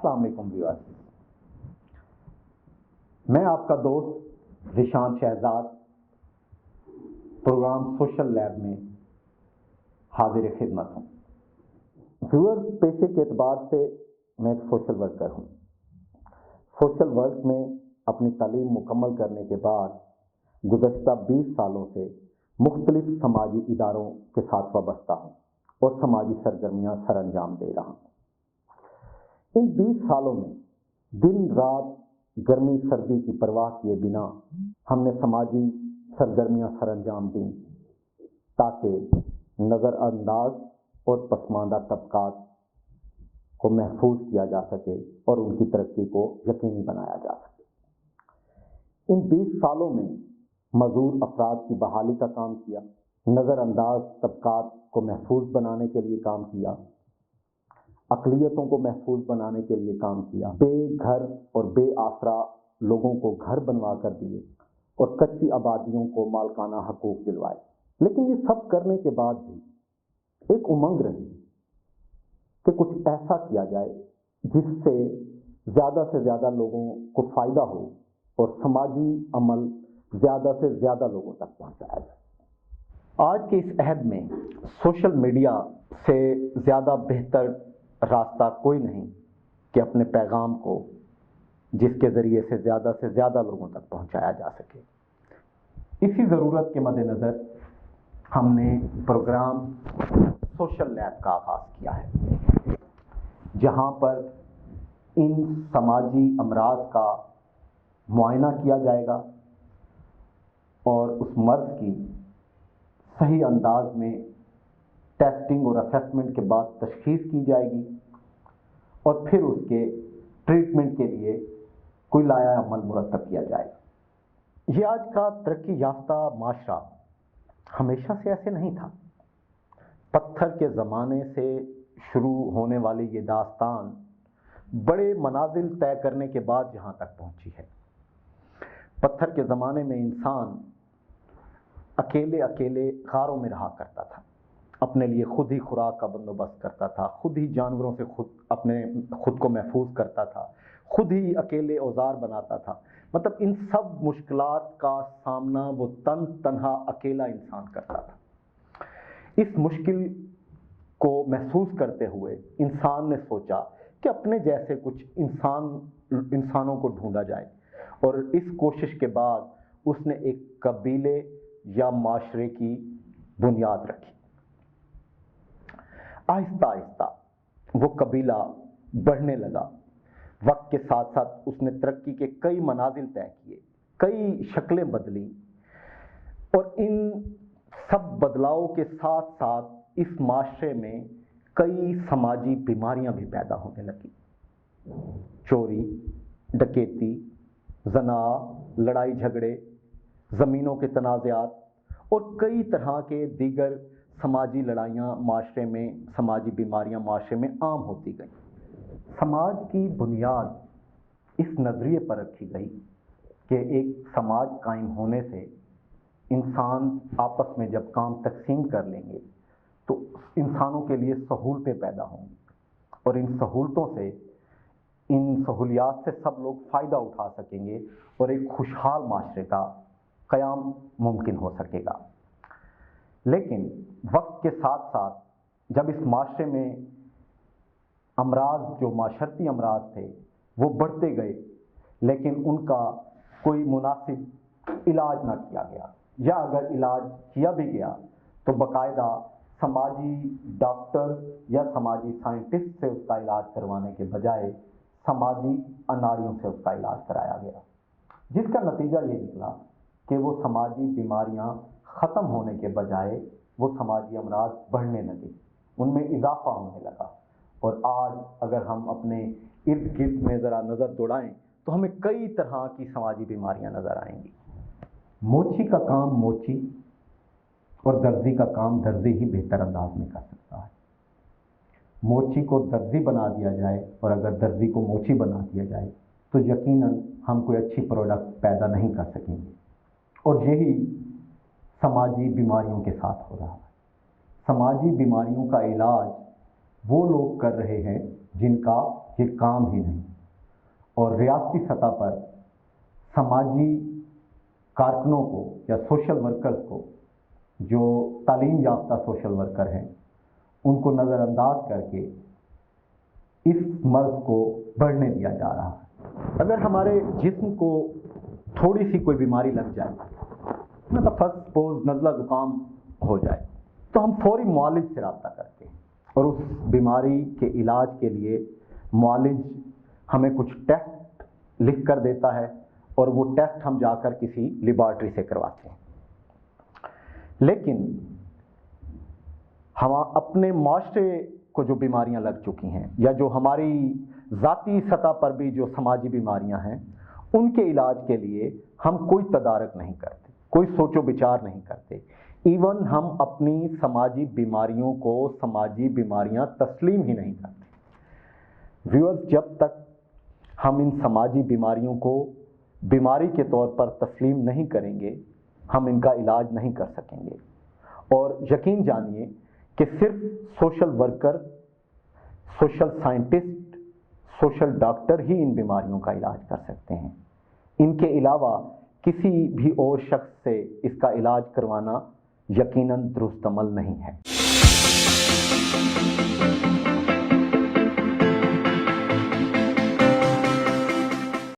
السلام علیکم ویورز، میں آپ کا دوست Zeeshan Shahzad programme social lab میں حاضر خدمت ہوں۔ ویورز، پیشے کے اعتبار سے میں ایک سوشل ورکر ہوں۔ سوشل ورک میں اپنی تعلیم مکمل کرنے کے بعد گزشتہ 20 سالوں سے مختلف سماجی اداروں کے ساتھ وابستہ ہوں اور سماجی سرگرمیاں سر انجام دے رہا ہوں۔ ان 20 سالوں میں دن رات گرمی سردی کی پرواہ کیے بنا ہم نے سماجی سرگرمیاں سر انجام دیں تاکہ نظر انداز اور پسماندہ طبقات کو محفوظ کیا جا سکے اور ان کی ترقی کو یقینی بنایا جا سکے۔ ان 20 سالوں میں معذور افراد کی بحالی کا کام کیا، نظر انداز طبقات کو محفوظ بنانے کے لیے کام کیا، اقلیتوں کو محفوظ بنانے کے لیے کام کیا، بے گھر اور بے آسرا لوگوں کو گھر بنوا کر دیے اور کچی آبادیوں کو مالکانہ حقوق دلوائے۔ لیکن یہ سب کرنے کے بعد بھی ایک امنگ رہی کہ کچھ ایسا کیا جائے جس سے زیادہ لوگوں کو فائدہ ہو اور سماجی عمل زیادہ سے زیادہ لوگوں تک پہنچایا جائے۔ آج کے اس عہد میں سوشل میڈیا سے زیادہ بہتر راستہ کوئی نہیں کہ اپنے پیغام کو جس کے ذریعے سے زیادہ لوگوں تک پہنچایا جا سکے۔ اسی ضرورت کے مد نظر ہم نے پروگرام سوشل لیب کا آغاز کیا ہے، جہاں پر ان سماجی امراض کا معائنہ کیا جائے گا اور اس مرض کی صحیح انداز میں ٹیسٹنگ اور اسیسمنٹ کے بعد تشخیص کی جائے گی اور پھر اس کے ٹریٹمنٹ کے لیے کوئی لائحہ عمل مرتب کیا جائے گا۔ یہ آج کا ترقی یافتہ معاشرہ ہمیشہ سے ایسے نہیں تھا۔ پتھر کے زمانے سے شروع ہونے والی یہ داستان بڑے منازل طے کرنے کے بعد یہاں تک پہنچی ہے۔ پتھر کے زمانے میں انسان اکیلے غاروں میں رہا کرتا تھا، اپنے لیے خود ہی خوراک کا بندوبست کرتا تھا، خود ہی جانوروں سے خود کو محفوظ کرتا تھا، خود ہی اکیلے اوزار بناتا تھا۔ مطلب ان سب مشکلات کا سامنا وہ تنہا اکیلا انسان کرتا تھا۔ اس مشکل کو محسوس کرتے ہوئے انسان نے سوچا کہ اپنے جیسے کچھ انسانوں کو ڈھونڈا جائے، اور اس کوشش کے بعد اس نے ایک قبیلے یا معاشرے کی بنیاد رکھی۔ آہستہ آہستہ وہ قبیلہ بڑھنے لگا۔ وقت کے ساتھ ساتھ اس نے ترقی کے کئی منازل طے کیے، کئی شکلیں بدلی، اور ان سب بدلاؤ کے ساتھ ساتھ اس معاشرے میں کئی سماجی بیماریاں بھی پیدا ہونے لگی۔ چوری، ڈکیتی، زنا، لڑائی جھگڑے، زمینوں کے تنازعات اور کئی طرح کے دیگر سماجی لڑائیاں معاشرے میں، سماجی بیماریاں معاشرے میں عام ہوتی گئیں۔ سماج کی بنیاد اس نظریے پر رکھی گئی کہ ایک سماج قائم ہونے سے انسان آپس میں جب کام تقسیم کر لیں گے تو انسانوں کے لیے سہولتیں پیدا ہوں گی، اور ان سہولتوں سے، ان سہولیات سے سب لوگ فائدہ اٹھا سکیں گے اور ایک خوشحال معاشرے کا قیام ممکن ہو سکے گا۔ لیکن وقت کے ساتھ ساتھ جب اس معاشرے میں امراض، جو معاشرتی امراض تھے، وہ بڑھتے گئے، لیکن ان کا کوئی مناسب علاج نہ کیا گیا، یا اگر علاج کیا بھی گیا تو باقاعدہ سماجی ڈاکٹر یا سماجی سائنٹسٹ سے اس کا علاج کروانے کے بجائے سماجی اناڑیوں سے اس کا علاج کرایا گیا، جس کا نتیجہ یہ نکلا کہ وہ سماجی بیماریاں ختم ہونے کے بجائے وہ سماجی امراض بڑھنے لگے، ان میں اضافہ ہونے لگا۔ اور آج اگر ہم اپنے ارد گرد میں ذرا نظر دوڑائیں تو ہمیں کئی طرح کی سماجی بیماریاں نظر آئیں گی۔ موچی کا کام موچی اور درزی کا کام درزی ہی بہتر انداز میں کر سکتا ہے۔ موچی کو درزی بنا دیا جائے اور اگر درزی کو موچی بنا دیا جائے تو یقیناً ہم کوئی اچھی پروڈکٹ پیدا نہیں کر سکیں گے، اور یہی سماجی بیماریوں کے ساتھ ہو رہا ہے۔ سماجی بیماریوں کا علاج وہ لوگ کر رہے ہیں جن کا یہ کام ہی نہیں، اور ریاستی سطح پر سماجی کارکنوں کو یا سوشل ورکرز کو، جو تعلیم یافتہ سوشل ورکر ہیں، ان کو نظر انداز کر کے اس مرض کو بڑھنے دیا جا رہا ہے۔ اگر ہمارے جسم کو تھوڑی سی کوئی بیماری لگ جائے، مطلب فرض سپوز نزلہ زکام ہو جائے، تو ہم فوری معالج سے رابطہ کرتے ہیں، اور اس بیماری کے علاج کے لیے معالج ہمیں کچھ ٹیسٹ لکھ کر دیتا ہے، اور وہ ٹیسٹ ہم جا کر کسی لیبارٹری سے کرواتے ہیں۔ لیکن ہم اپنے معاشرے کو جو بیماریاں لگ چکی ہیں، یا جو ہماری ذاتی سطح پر بھی جو سماجی بیماریاں ہیں، ان کے علاج کے لیے ہم کوئی تدارک نہیں کرتے، کوئی سوچ و بچار نہیں کرتے۔ ایون ہم اپنی سماجی بیماریوں کو سماجی بیماریاں تسلیم ہی نہیں کرتے۔ ویورز، جب تک ہم ان سماجی بیماریوں کو بیماری کے طور پر تسلیم نہیں کریں گے، ہم ان کا علاج نہیں کر سکیں گے۔ اور یقین جانیے کہ صرف social worker, social scientist, social doctor ہی ان بیماریوں کا علاج کر سکتے ہیں۔ ان کے علاوہ کسی بھی اور شخص سے اس کا علاج کروانا یقیناً درست عمل نہیں ہے۔